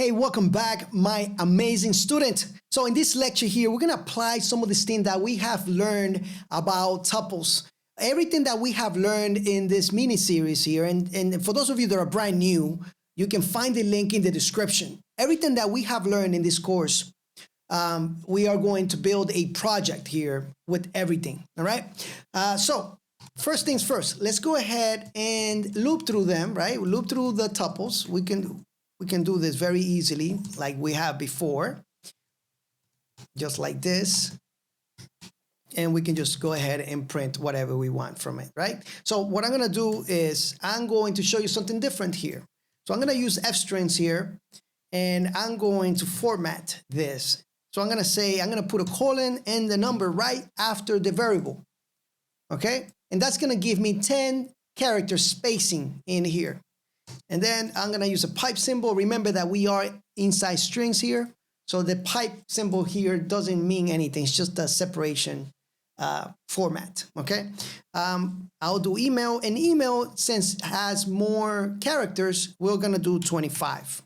Hey, welcome back, my amazing student. So in this lecture here, we're gonna apply some of these things that we have learned about tuples. Everything that we have learned in this mini series here, and for those of you that are brand new, you can find the link in the description. Everything that we have learned in this course, we are going to build a project here with everything, all right? So first things first, let's go ahead and loop through them, right? Loop through the tuples. We can do this very easily like we have before, just like this. And we can just go ahead and print whatever we want from it, right? So what I'm gonna do is I'm going to show you something different here. So I'm gonna use F strings here and I'm going to format this. So I'm gonna put a colon and the number right after the variable, okay? And that's gonna give me 10 character spacing in here. And then I'm gonna use a pipe symbol. Remember that we are inside strings here. So the pipe symbol here doesn't mean anything. It's just a separation format, okay? I'll do email, and email, since it has more characters, we're gonna do 25,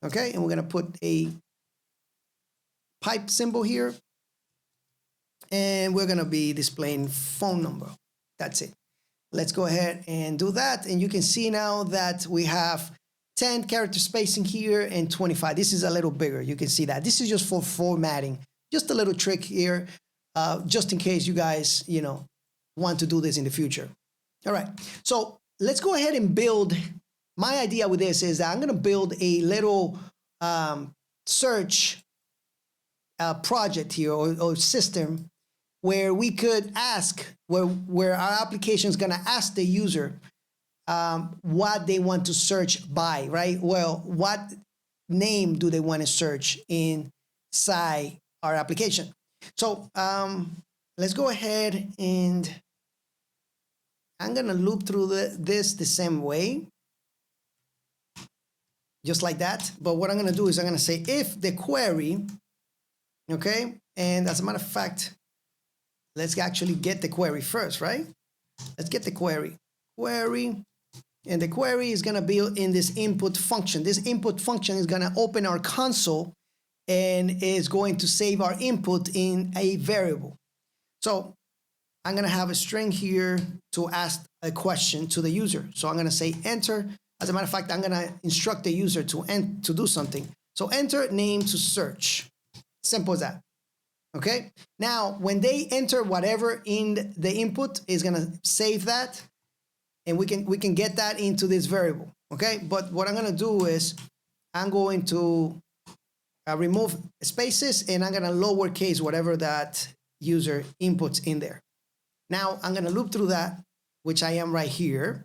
okay? And we're gonna put a pipe symbol here, and we're gonna be displaying phone number. That's it. Let's go ahead and do that. And you can see now that we have 10 character spacing here and 25. This is a little bigger. You can see that. This is just for formatting. Just a little trick here, just in case you guys, want to do this in the future. All right. So let's go ahead and build. My idea with this is that I'm going to build a little search project here or system where we could ask, where our application is gonna ask the user what they want to search by, right? Well, what name do they want to search inside our application? So let's go ahead and I'm gonna loop through this the same way, just like that. But what I'm gonna do is I'm gonna say if the query, okay? And as a matter of fact, let's actually get the query first, right? Let's get the query. And the query is gonna be in this input function. This input function is gonna open our console and is going to save our input in a variable. So I'm gonna have a string here to ask a question to the user. So I'm gonna say enter. As a matter of fact, I'm gonna instruct the user to do something. So enter name to search. Simple as that. Okay, now when they enter whatever in the input, is gonna save that, and we can get that into this variable. Okay, but what I'm gonna do is I'm going to remove spaces, and I'm gonna lowercase whatever that user inputs in there. Now I'm gonna loop through that, which I am right here,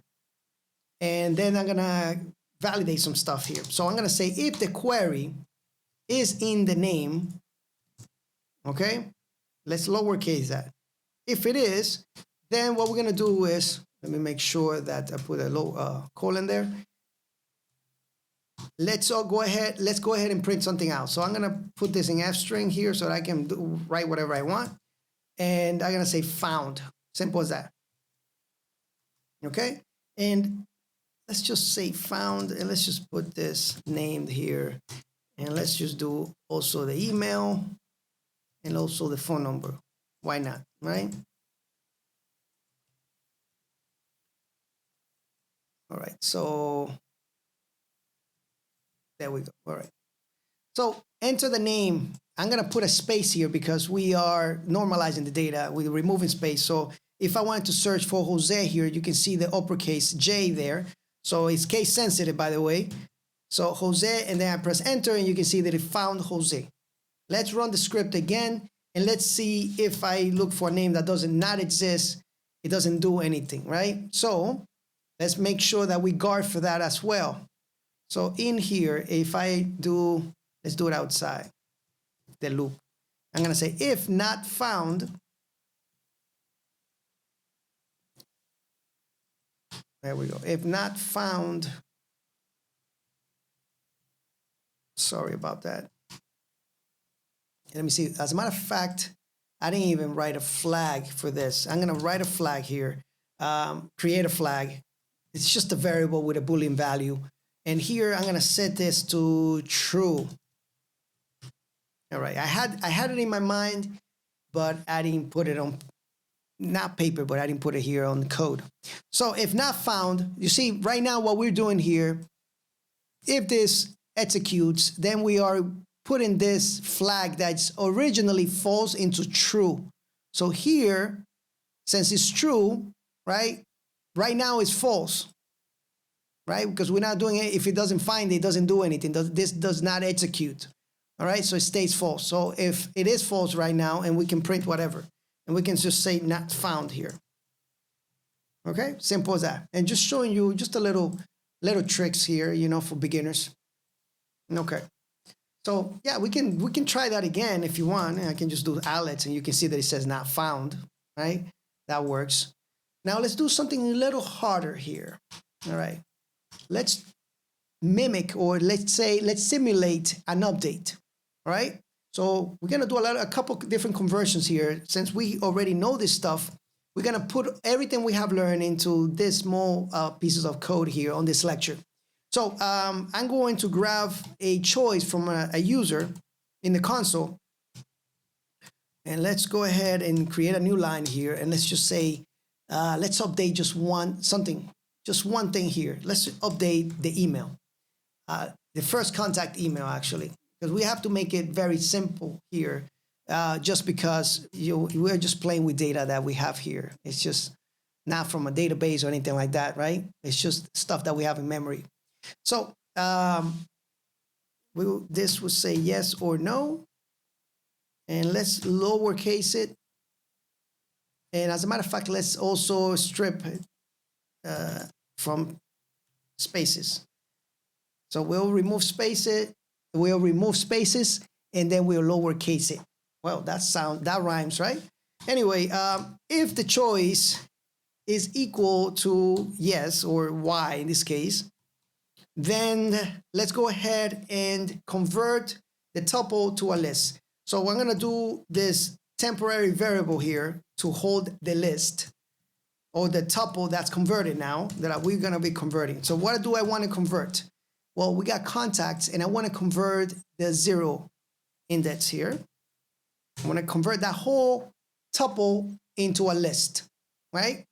and then I'm gonna validate some stuff here. So I'm gonna say if the query is in the name. Okay, let's lowercase that. If it is, then what we're gonna do is, let me make sure that I put a low colon there. Let's go ahead and print something out. So I'm gonna put this in F string here so that I can write whatever I want. And I'm gonna say found, simple as that. Okay, and let's just say found, and let's just put this named here. And let's just do also the email. And also the phone number. Why not, right? All right, so there we go. All right. So enter the name. I'm gonna put a space here because we are normalizing the data. We're removing space. So if I wanted to search for Jose here, you can see the uppercase J there. So it's case sensitive, by the way. So Jose, and then I press enter, and you can see that it found Jose. Let's run the script again, and let's see if I look for a name that does not exist, it doesn't do anything, right? So let's make sure that we guard for that as well. So in here, if I do, let's do it outside the loop. I'm gonna say if not found, there we go. If not found, sorry about that. Let me see. As a matter of fact, I didn't even write a flag for this. I'm going to write a flag here, create a flag. It's just a variable with a Boolean value. And here I'm gonna set this to true. All right, I had it in my mind, but I didn't put it on, not paper, but I didn't put it here on the code. So if not found, you see right now what we're doing here, if this executes, then we are putting this flag that's originally false into true. So here, since it's true, right now it's false, right? Because we're not doing it. If it doesn't find it, it doesn't do anything. This does not execute. All right, so it stays false. So if it is false right now, and we can print whatever, and we can just say not found here. Okay, simple as that. And just showing you just a little tricks here, you know, for beginners. Okay, so yeah, we can try that again if you want. I can just do Alex, and you can see that it says not found, right? That works. Now let's do something a little harder here. All right, let's mimic, or let's simulate an update. All right, so we're gonna do a couple different conversions here. Since we already know this stuff, we're gonna put everything we have learned into this small pieces of code here on this lecture. So I'm going to grab a choice from a user in the console, and let's go ahead and create a new line here, and let's just say let's update just one thing here. Let's update the email, the first contact email actually, because we have to make it very simple here, just because we're just playing with data that we have here. It's just not from a database or anything like that, right? It's just stuff that we have in memory. So this would say yes or no, and let's lowercase it. And as a matter of fact, let's also strip from spaces. So we'll remove spaces, and then we'll lowercase it. Well, that rhymes, right? Anyway, if the choice is equal to yes, or Y in this case, then let's go ahead and convert the tuple to a list. So I'm gonna do this temporary variable here to hold the list, or the tuple that's converted now, that we're gonna be converting. So what do I wanna convert? Well, we got contacts, and I wanna convert the 0 index here. I wanna convert that whole tuple into a list, right?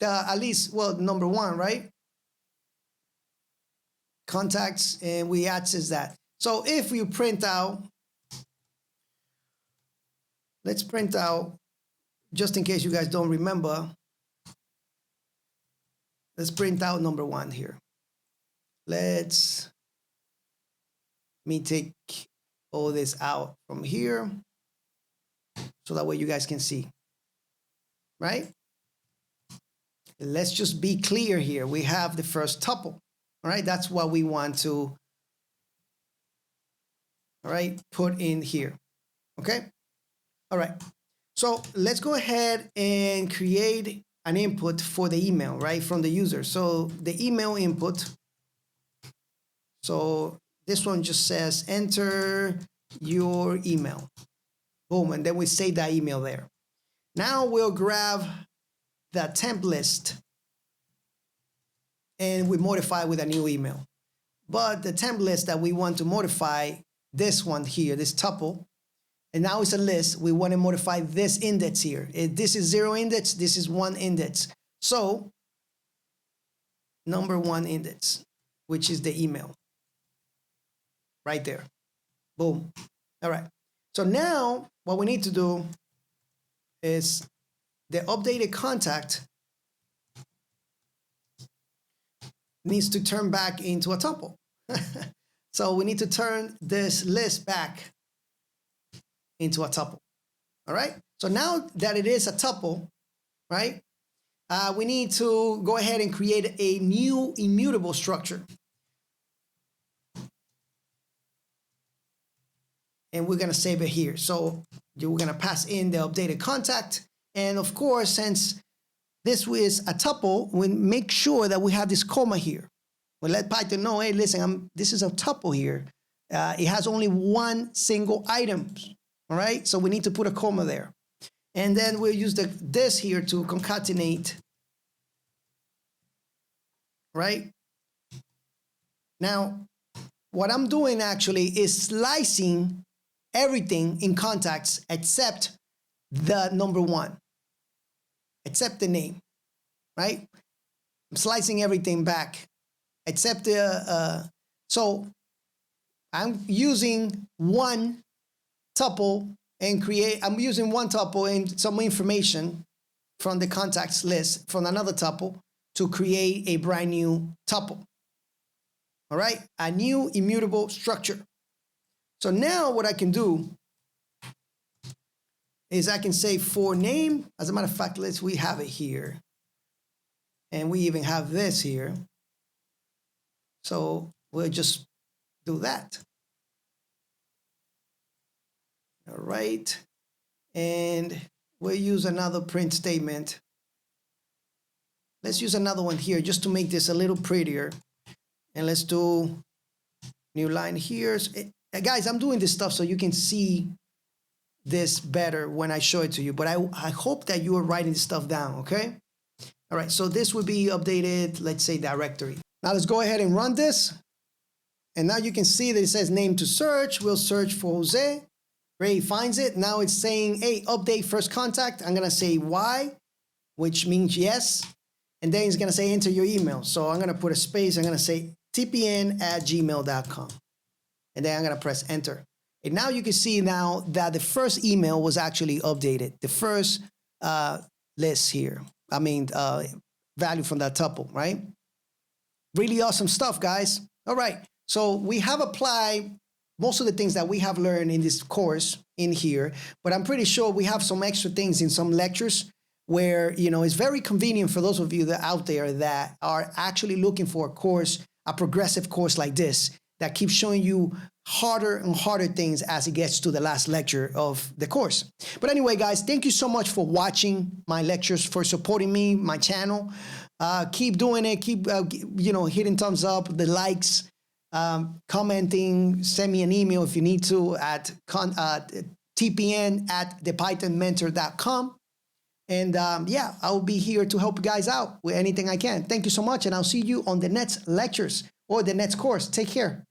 At least, well, number 1, right? Contacts, and we access that. So if you print out, let's print out, just in case you guys don't remember, let's print out number 1 here. Let me take all this out from here, so that way you guys can see, right? Let's just be clear here. We have the first tuple. All right, that's what we want to, all right, put in here. Okay, all right. So let's go ahead and create an input for the email, right, from the user. So the email input. So this one just says enter your email. Boom, and then we save that email there. Now we'll grab the temp list, and we modify with a new email. But the temp list that we want to modify, this one here, this tuple, and now it's a list. We want to modify this index here. If this is 0 index, this is 1 index. So number 1 index, which is the email, right there. Boom. All right. So now what we need to do is the updated contact needs to turn back into a tuple. So we need to turn this list back into a tuple. All right. So now that it is a tuple, right, we need to go ahead and create a new immutable structure. And we're going to save it here. So we're going to pass in the updated contact. And of course, since this is a tuple, we make sure that we have this comma here. We let Python know, hey, listen, this is a tuple here. It has only one single item, all right? So we need to put a comma there. And then we'll use this here to concatenate, right? Now, what I'm doing actually is slicing everything in contacts except the number one, except the name, right? I'm slicing everything back except so I'm using one tuple and I'm using one tuple and some information from the contacts list from another tuple to create a brand new tuple. All right, a new immutable structure. So now what I can do is I can say for name. As a matter of fact, we have it here. And we even have this here. So we'll just do that. All right. And we'll use another print statement. Let's use another one here just to make this a little prettier. And let's do new line here. Guys, I'm doing this stuff so you can see this better when I show it to you. But I hope that you are writing this stuff down, okay? All right, so this would be updated, let's say directory. Now let's go ahead and run this. And now you can see that it says name to search. We'll search for Jose. Ray finds it. Now it's saying, hey, update first contact. I'm gonna say Y, which means yes. And then it's gonna say enter your email. So I'm gonna put a space. I'm gonna say tpn@gmail.com. And then I'm gonna press enter. And now you can see now that the first email was actually updated. The first list here. Value from that tuple, right? Really awesome stuff, guys. All right, so we have applied most of the things that we have learned in this course in here, but I'm pretty sure we have some extra things in some lectures where, it's very convenient for those of you that out there that are actually looking for a course, a progressive course like this, that keeps showing you harder and harder things as it gets to the last lecture of the course. But anyway, guys, thank you so much for watching my lectures, for supporting me, my channel. Keep doing it. Keep, hitting thumbs up, the likes, commenting, send me an email if you need to at tpn@thepythonmentor.com. And I'll be here to help you guys out with anything I can. Thank you so much, and I'll see you on the next lectures or the next course. Take care.